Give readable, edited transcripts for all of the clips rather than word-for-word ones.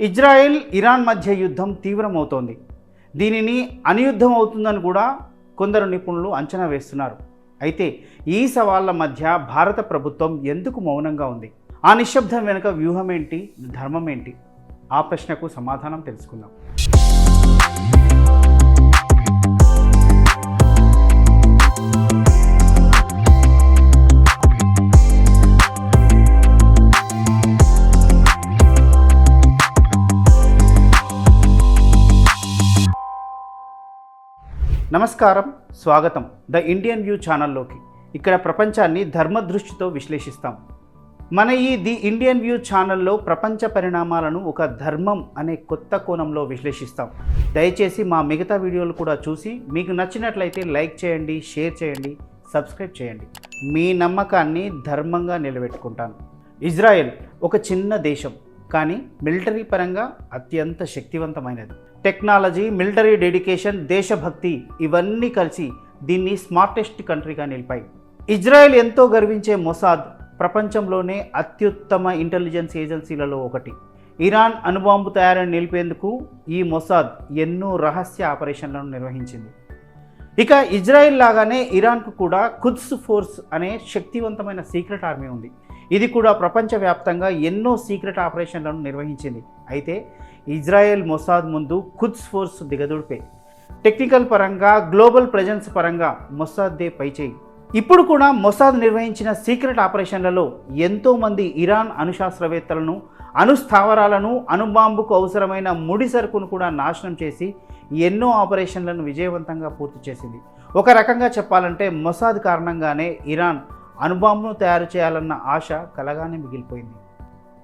Israel Iran మధ్య యుద్ధం తీవ్రమవుతోంది. దీనిని అణుయుద్ధం అవుతుందని కూడా కొందరు నిపుణులు అంచనా వేస్తున్నారు. అయితే ఈ సవాళ్ల మధ్య భారత ప్రభుత్వం ఎందుకు మౌనంగా ఉంది? ఆ నిశ్శబ్దం వెనుక వ్యూహం ఏంటి, ధర్మం ఏంటి? ఆ ప్రశ్నకు సమాధానం తెలుసుకుందాం. నమస్కారం, స్వాగతం ద ఇండియన్ వ్యూ ఛానల్లోకి. ఇక్కడ ప్రపంచాన్ని ధర్మదృష్టితో విశ్లేషిస్తాం. మన ఈ ది ఇండియన్ వ్యూ ఛానల్లో ప్రపంచ పరిణామాలను ఒక ధర్మం అనే కొత్త కోణంలో విశ్లేషిస్తాం. దయచేసి మా మిగతా వీడియోలు కూడా చూసి మీకు నచ్చినట్లయితే లైక్ చేయండి, షేర్ చేయండి, సబ్స్క్రైబ్ చేయండి. మీ నమ్మకాన్ని ధర్మంగా నిలబెట్టుకుంటాను. ఇజ్రాయెల్ ఒక చిన్న దేశం, కానీ మిలిటరీ పరంగా అత్యంత శక్తివంతమైనది. టెక్నాలజీ, మిలిటరీ డెడికేషన్, దేశభక్తి ఇవన్నీ కలిసి దీన్ని స్మార్టెస్ట్ కంట్రీగా నిలిపాయి. ఇజ్రాయెల్ ఎంతో గర్వించే మొసాద్ ప్రపంచంలోనే అత్యుత్తమ ఇంటెలిజెన్స్ ఏజెన్సీలలో ఒకటి. ఇరాన్ అణుబాంబు తయారీని నిలిపేందుకు ఈ మొసాద్ ఎన్నో రహస్య ఆపరేషన్లను నిర్వహించింది. ఇక ఇజ్రాయెల్ లాగానే ఇరాన్కు కూడా ఖుద్స్ ఫోర్స్ అనే శక్తివంతమైన సీక్రెట్ ఆర్మీ ఉంది. ఇది కూడా ప్రపంచవ్యాప్తంగా ఎన్నో సీక్రెట్ ఆపరేషన్లను నిర్వహించింది. అయితే ఇజ్రాయెల్ మొసాద్ ముందు ఖుద్స్ ఫోర్స్ దిగదుడిపే. టెక్నికల్ పరంగా, గ్లోబల్ ప్రెజెన్స్ పరంగా మొసాద్దే పైచేయి. ఇప్పుడు కూడా మొసాద్ నిర్వహించిన సీక్రెట్ ఆపరేషన్లలో ఎంతోమంది ఇరాన్ అణుశాస్త్రవేత్తలను, అణుస్థావరాలను, అణుబాంబుకు అవసరమైన ముడి సరుకును కూడా నాశనం చేసి ఎన్నో ఆపరేషన్లను విజయవంతంగా పూర్తి చేసింది. ఒక రకంగా చెప్పాలంటే మొసాద్ కారణంగానే ఇరాన్ అణుబాంబును తయారు చేయాలన్న ఆశ కలగానే మిగిలిపోయింది.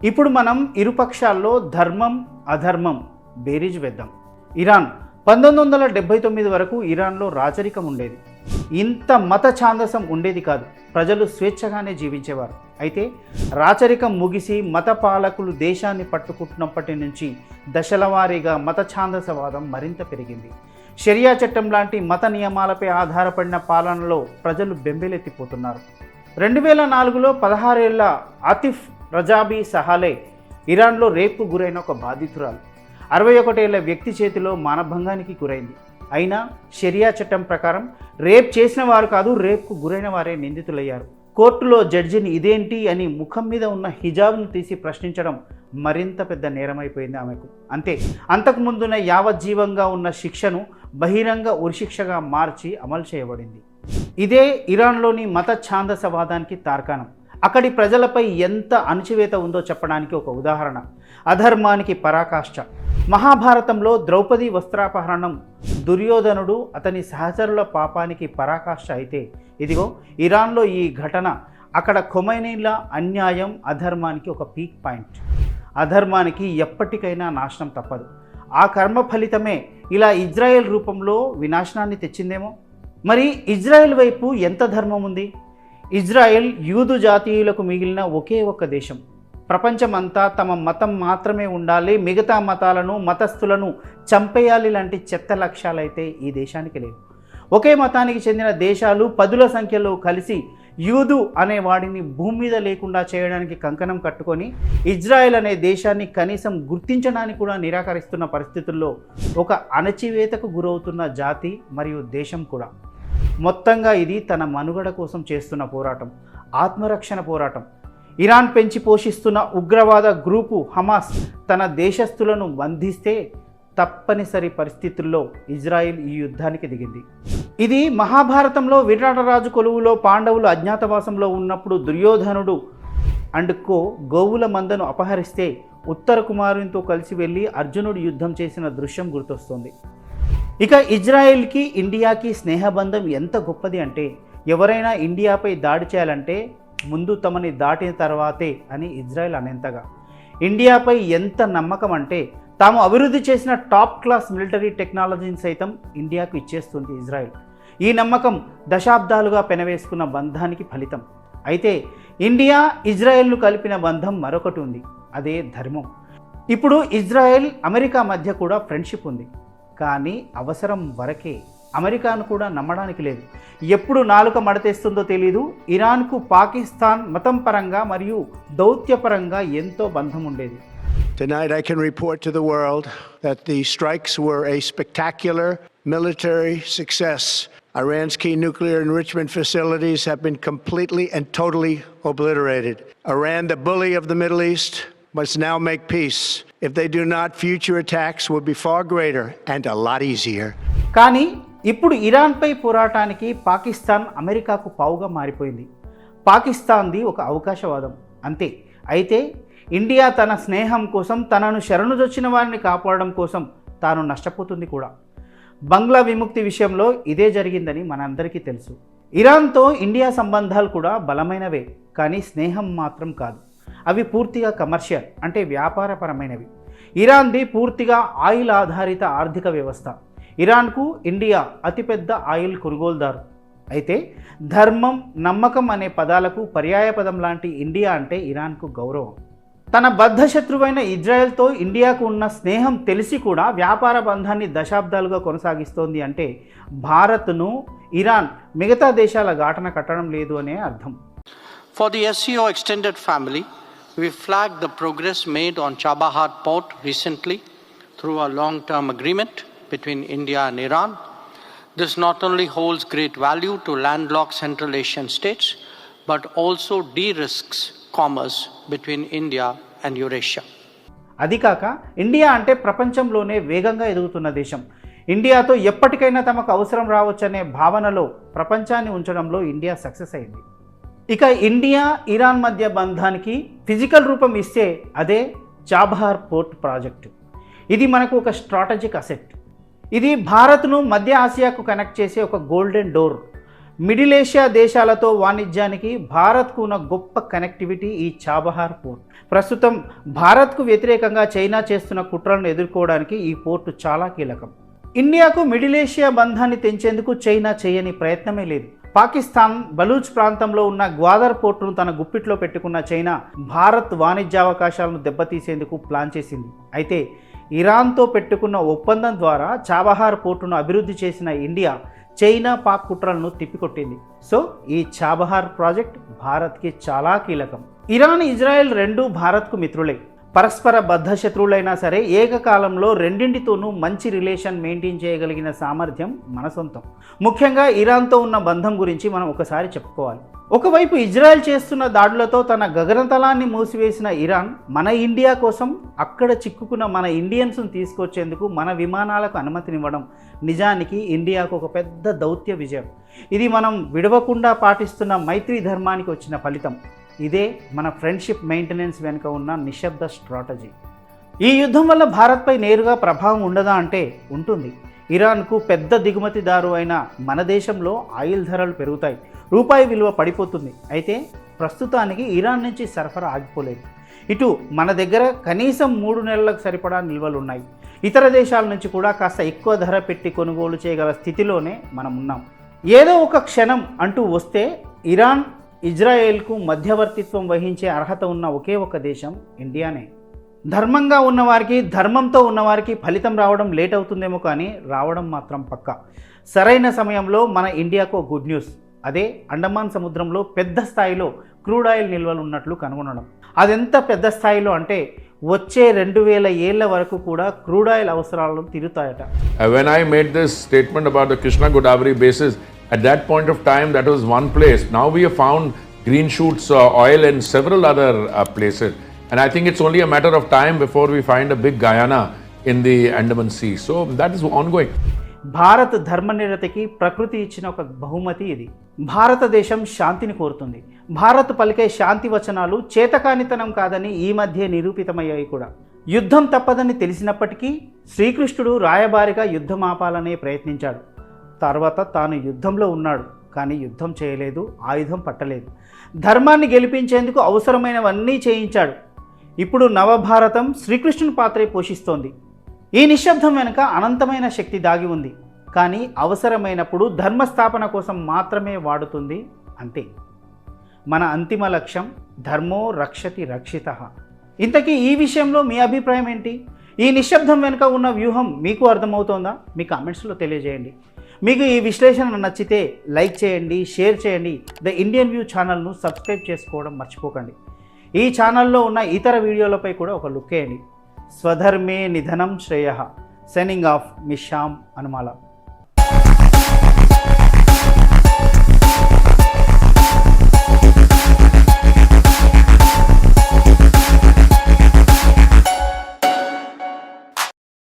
ఇప్పుడు మనం ఇరుపక్షాల్లో ధర్మం, అధర్మం బేరీజు వేద్దాం. ఇరాన్ 1979 వరకు ఇరాన్లో రాచరికం ఉండేది. ఇంత మత ఛాందసం ఉండేది కాదు. ప్రజలు స్వేచ్ఛగానే జీవించేవారు. అయితే రాచరికం ముగిసి మత పాలకులు దేశాన్ని పట్టుకుంటున్నప్పటి నుంచి దశలవారీగా మత ఛాందసవాదం మరింత పెరిగింది. షరియా చట్టం లాంటి మత నియమాలపై ఆధారపడిన పాలనలో ప్రజలు బెంబేలెత్తిపోతున్నారు. 2004లో 16 ఏళ్ల ఆతిఫ్ రజాబీ సహాలే ఇరాన్లో రేపుకు గురైన ఒక బాధితురాలు. 61 ఏళ్ల వ్యక్తి చేతిలో మానభంగానికి గురైంది. అయినా షరియా చట్టం ప్రకారం రేప్ చేసిన వారు కాదు, రేప్కు గురైన వారే నిందితులయ్యారు. కోర్టులో జడ్జిని ఇదేంటి అని ముఖం మీద ఉన్న హిజాబ్ను తీసి ప్రశ్నించడం మరింత పెద్ద నేరమైపోయింది ఆమెకు. అంతే, అంతకుముందున యావజ్జీవంగా ఉన్న శిక్షను బహిరంగ ఉరిశిక్షగా మార్చి అమలు చేయబడింది. ఇదే ఇరాన్లోని మత ఛాందసవాదానికి తార్కాణం. అక్కడి ప్రజలపై ఎంత అణచివేత ఉందో చెప్పడానికి ఒక ఉదాహరణ. అధర్మానికి పరాకాష్ఠ. మహాభారతంలో ద్రౌపది వస్త్రాపహరణం దుర్యోధనుడు అతని సహచరుల పాపానికి పరాకాష్ఠ అయితే, ఇదిగో ఇరాన్లో ఈ ఘటన అక్కడ ఖొమైనీల అన్యాయం, అధర్మానికి ఒక పీక్ పాయింట్. అధర్మానికి ఎప్పటికైనా నాశనం తప్పదు. ఆ కర్మ ఫలితమే ఇలా ఇజ్రాయెల్ రూపంలో వినాశనాన్ని తెచ్చిందేమో. మరి ఇజ్రాయెల్ వైపు ఎంత ధర్మం ఉంది? ఇజ్రాయెల్ యూదు జాతీయులకు మిగిలిన ఒకే ఒక్క దేశం. ప్రపంచమంతా తమ మతం మాత్రమే ఉండాలి, మిగతా మతాలను, మతస్థులను చంపేయాలి లాంటి చెత్త లక్ష్యాలైతే ఈ దేశానికి లేవు. ఒకే మతానికి చెందిన దేశాలు 10ల సంఖ్యలో కలిసి యూదు అనే వాడిని భూమి మీద లేకుండా చేయడానికి కంకణం కట్టుకొని ఇజ్రాయెల్ అనే దేశాన్ని కనీసం గుర్తించడానికి కూడా నిరాకరిస్తున్న పరిస్థితుల్లో ఒక అణచివేతకు గురవుతున్న జాతి మరియు దేశం కూడా. మొత్తంగా ఇది తన మనుగడ కోసం చేస్తున్న పోరాటం, ఆత్మరక్షణ పోరాటం. ఇరాన్ పెంచి పోషిస్తున్న ఉగ్రవాద గ్రూపు హమాస్ తన దేశస్థులను బంధిస్తే తప్పనిసరి పరిస్థితుల్లో ఇజ్రాయెల్ ఈ యుద్ధానికి దిగింది. ఇది మహాభారతంలో విరాటరాజు కొలువులో పాండవులు అజ్ఞాతవాసంలో ఉన్నప్పుడు దుర్యోధనుడు అండ్ గోవుల మందను అపహరిస్తే ఉత్తర కుమారునితో కలిసి వెళ్ళి అర్జునుడు యుద్ధం చేసిన దృశ్యం గుర్తొస్తుంది. ఇక ఇజ్రాయెల్కి ఇండియాకి స్నేహబంధం ఎంత గొప్పది అంటే, ఎవరైనా ఇండియాపై దాడి చేయాలంటే ముందు తమని దాటిన తర్వాతే అని ఇజ్రాయెల్ అనేంతగా. ఇండియాపై ఎంత నమ్మకం అంటే తాము అభివృద్ధి చేసిన టాప్ క్లాస్ మిలిటరీ టెక్నాలజీని సైతం ఇండియాకు ఇచ్చేస్తుంది ఇజ్రాయెల్. ఈ నమ్మకం దశాబ్దాలుగా పెనవేసుకున్న బంధానికి ఫలితం. అయితే ఇండియా, ఇజ్రాయెల్ను కలిపిన బంధం మరొకటి ఉంది, అదే ధర్మం. ఇప్పుడు ఇజ్రాయెల్, అమెరికా మధ్య కూడా ఫ్రెండ్షిప్ ఉంది. కానీ అవసరం వరకే. అమెరికాను కూడా నమ్మడానికి లేదు. ఎప్పుడు నాలుక మడతేస్తుందో తెలీదు. ఇరాన్కు పాకిస్తాన్ మతం పరంగా మరియు దౌత్యపరంగా ఎంతో బంధం ఉండేది. Tonight, I can report to the world that the strikes were a spectacular military success. Iran's key nuclear enrichment facilities have been completely and totally obliterated. Iran, the bully of the Middle East, must now make peace. If they do not, future attacks will be far greater and a lot easier. కానీ ఇప్పుడు ఇరాన్పై పోరాటానికి పాకిస్తాన్ అమెరికాకు పావుగా మారిపోయింది. పాకిస్తాన్ది ఒక అవకాశవాదం అంతే. అయితే India తన స్నేహం కోసం, తనను శరణుజొచ్చిన వారిని కాపాడడం కోసం తాను నష్టపోతుంది కూడా. బంగ్లా విముక్తి విషయంలో ఇదే జరిగిందని మనందరికీ తెలుసు. ఇరాన్తో ఇండియా సంబంధాలు కూడా బలమైనవే, కానీ స్నేహం మాత్రం కాదు. అవి పూర్తిగా కమర్షియల్, అంటే వ్యాపారపరమైనవి. ఇరాన్ది పూర్తిగా ఆయిల్ ఆధారిత ఆర్థిక వ్యవస్థ. ఇరాన్కు ఇండియా అతిపెద్ద ఆయిల్ కొనుగోలుదారు. అయితే ధర్మం, నమ్మకం అనే పదాలకు పర్యాయపదం లాంటి ఇండియా అంటే ఇరాన్కు గౌరవం. తన బద్ధశత్రువైన ఇజ్రాయెల్తో ఇండియాకు ఉన్న స్నేహం తెలిసి కూడా వ్యాపార బంధాన్ని దశాబ్దాలుగా కొనసాగిస్తోంది అంటే భారత్ను ఇరాన్ మిగతా దేశాల ఘాటన కట్టడం లేదు అనే అర్థం. For the SCO extended family, we flagged the progress made on Chabahar port recently through a long-term agreement between India and Iran. This not only holds great value to landlocked Central Asian states, but also de-risks commerce between India and Eurasia. అది కాక India అంటే ప్రపంచంలోనే వేగంగా ఎదుగుతున్న దేశం. ఇండియాతో ఎప్పటికైనా తమకు అవసరం రావచ్చనే భావనలో ప్రపంచాన్ని ఉంచడంలో ఇండియా సక్సెస్ అయింది. ఇక ఇండియా ఇరాన్ మధ్య బంధానికి ఫిజికల్ రూపం ఇస్తే అదే చాబహార్ పోర్ట్ ప్రాజెక్టు. ఇది మనకు ఒక స్ట్రాటజిక్ అసెట్. ఇది భారత్ను మధ్య ఆసియాకు కనెక్ట్ చేసే ఒక గోల్డెన్ డోర్. మిడిల్ ఏషియా దేశాలతో వాణిజ్యానికి భారత్కు ఉన్న గొప్ప కనెక్టివిటీ ఈ చాబహార్ పోర్ట్. ప్రస్తుతం భారత్కు వ్యతిరేకంగా చైనా చేస్తున్న కుట్రలను ఎదుర్కోవడానికి ఈ పోర్టు చాలా కీలకం. ఇండియాకు మిడిల్ ఏషియా బంధాన్ని తెంచేందుకు చైనా చేయని ప్రయత్నమే లేదు. పాకిస్తాన్ బలూచ్ ప్రాంతంలో ఉన్న గ్వాదర్ పోర్టును తన గుప్పిట్లో పెట్టుకున్న చైనా భారత్ వాణిజ్యావకాశాలను దెబ్బతీసేందుకు ప్లాన్ చేసింది. అయితే ఇరాన్తో పెట్టుకున్న ఒప్పందం ద్వారా చాబహార్ పోర్టును అభివృద్ధి చేసిన ఇండియా చైనా, పాక్ కుట్రలను తిప్పికొట్టింది. సో ఈ చాబహార్ ప్రాజెక్ట్ భారత్కి చాలా కీలకం. ఇరాన్, ఇజ్రాయెల్ రెండూ భారత్కు మిత్రులే. పరస్పర బద్ధ శత్రువులైనా సరే ఏకకాలంలో రెండింటితోనూ మంచి రిలేషన్ మెయింటైన్ చేయగలిగిన సామర్థ్యం మన సొంతం. ముఖ్యంగా ఇరాన్తో ఉన్న బంధం గురించి మనం ఒకసారి చెప్పుకోవాలి. ఒకవైపు ఇజ్రాయెల్ చేస్తున్న దాడులతో తన గగనతలాన్ని మూసివేసిన ఇరాన్ మన ఇండియా కోసం అక్కడ చిక్కుకున్న మన ఇండియన్స్ను తీసుకొచ్చేందుకు మన విమానాలకు అనుమతినివ్వడం నిజానికి ఇండియాకు ఒక పెద్ద దౌత్య విజయం. ఇది మనం విడవకుండా పాటిస్తున్న మైత్రి ధర్మానికి వచ్చిన ఫలితం. ఇదే మన ఫ్రెండ్షిప్ మెయింటెనెన్స్ వెనుక ఉన్న నిశ్శబ్ద స్ట్రాటజీ. ఈ యుద్ధం వల్ల భారత్పై నేరుగా ప్రభావం ఉండదా అంటే ఉంటుంది. ఇరాన్కు పెద్ద దిగుమతిదారు అయిన మన దేశంలో ఆయిల్ ధరలు పెరుగుతాయి, రూపాయి విలువ పడిపోతుంది. అయితే ప్రస్తుతానికి ఇరాన్ నుంచి సరఫరా ఆగిపోలేదు. ఇటు మన దగ్గర కనీసం 3 నెలలకు సరిపడా నిల్వలు ఉన్నాయి. ఇతర దేశాల నుంచి కూడా కాస్త ఎక్కువ ధర పెట్టి కొనుగోలు చేయగల స్థితిలోనే మనం ఉన్నాం. ఏదో ఒక క్షణం అంటూ వస్తే ఇరాన్, ఇజ్రాయెల్కు మధ్యవర్తిత్వం వహించే అర్హత ఉన్న ఒకే ఒక దేశం ఇండియానే. ధర్మంగా ఉన్నవారికి, ధర్మంతో ఉన్నవారికి ఫలితం రావడం లేట్ అవుతుందేమో కానీ రావడం మాత్రం పక్కా. సరైన సమయంలో మన ఇండియాకు గుడ్ న్యూస్. అదే అండమాన్ సముద్రంలో పెద్ద స్థాయిలో క్రూడ్ ఆయిల్ నిల్వలు ఉన్నట్లు కనుగొనడం. అదెంత పెద్ద స్థాయిలో అంటే వచ్చే 2000 ఏళ్ల వరకు కూడా క్రూడ్ ఆయిల్ అవసరాలను తీరుతాయట. When I made this statement about the Krishna Godavari basin, at that point of time that was one place. Now we have found green shoots oil in several other places, and I think it's only a matter of time before we find a big Guyana in the Andaman Sea. So that is ongoing. Bharat ధర్మనిరతికి ప్రకృతి ఇచ్చిన ఒక బహుమతి ఇది. భారతదేశం శాంతిని కోరుతుంది. భారత్ పలికే శాంతి వచనాలు చేతకానితనం కాదని ఈ మధ్య నిరూపితమయ్యాయి కూడా. యుద్ధం తప్పదని తెలిసినప్పటికీ శ్రీకృష్ణుడు రాయబారిగా యుద్ధం ఆపాలనే ప్రయత్నించాడు. తర్వాత తాను యుద్ధంలో ఉన్నాడు, కానీ యుద్ధం చేయలేదు, ఆయుధం పట్టలేదు. ధర్మాన్ని గెలిపించేందుకు అవసరమైనవన్నీ చేయించాడు. ఇప్పుడు నవభారతం శ్రీకృష్ణుని పాత్రే పోషిస్తోంది. ఈ నిశ్శబ్దం వెనుక అనంతమైన శక్తి దాగి ఉంది, కానీ అవసరమైనప్పుడు ధర్మస్థాపన కోసం మాత్రమే వాడుతుంది అంతే. మన అంతిమ లక్ష్యం ధర్మో రక్షతి రక్షితః. ఇంతకీ ఈ విషయంలో మీ అభిప్రాయం ఏంటి? ఈ నిశ్శబ్దం వెనుక ఉన్న వ్యూహం మీకు అర్థమవుతోందా? మీ కామెంట్స్లో తెలియజేయండి. మీకు ఈ విశ్లేషణ నచ్చితే లైక్ చేయండి, షేర్ చేయండి. ద ఇండియన్ వ్యూ ఛానల్ను సబ్స్క్రైబ్ చేసుకోవడం మర్చిపోకండి. ఈ ఛానల్లో ఉన్న ఇతర వీడియోలపై కూడా ఒక లుక్ వేయండి. స్వధర్మే నిధనం శ్రేయ. Signing off Misham Anumala.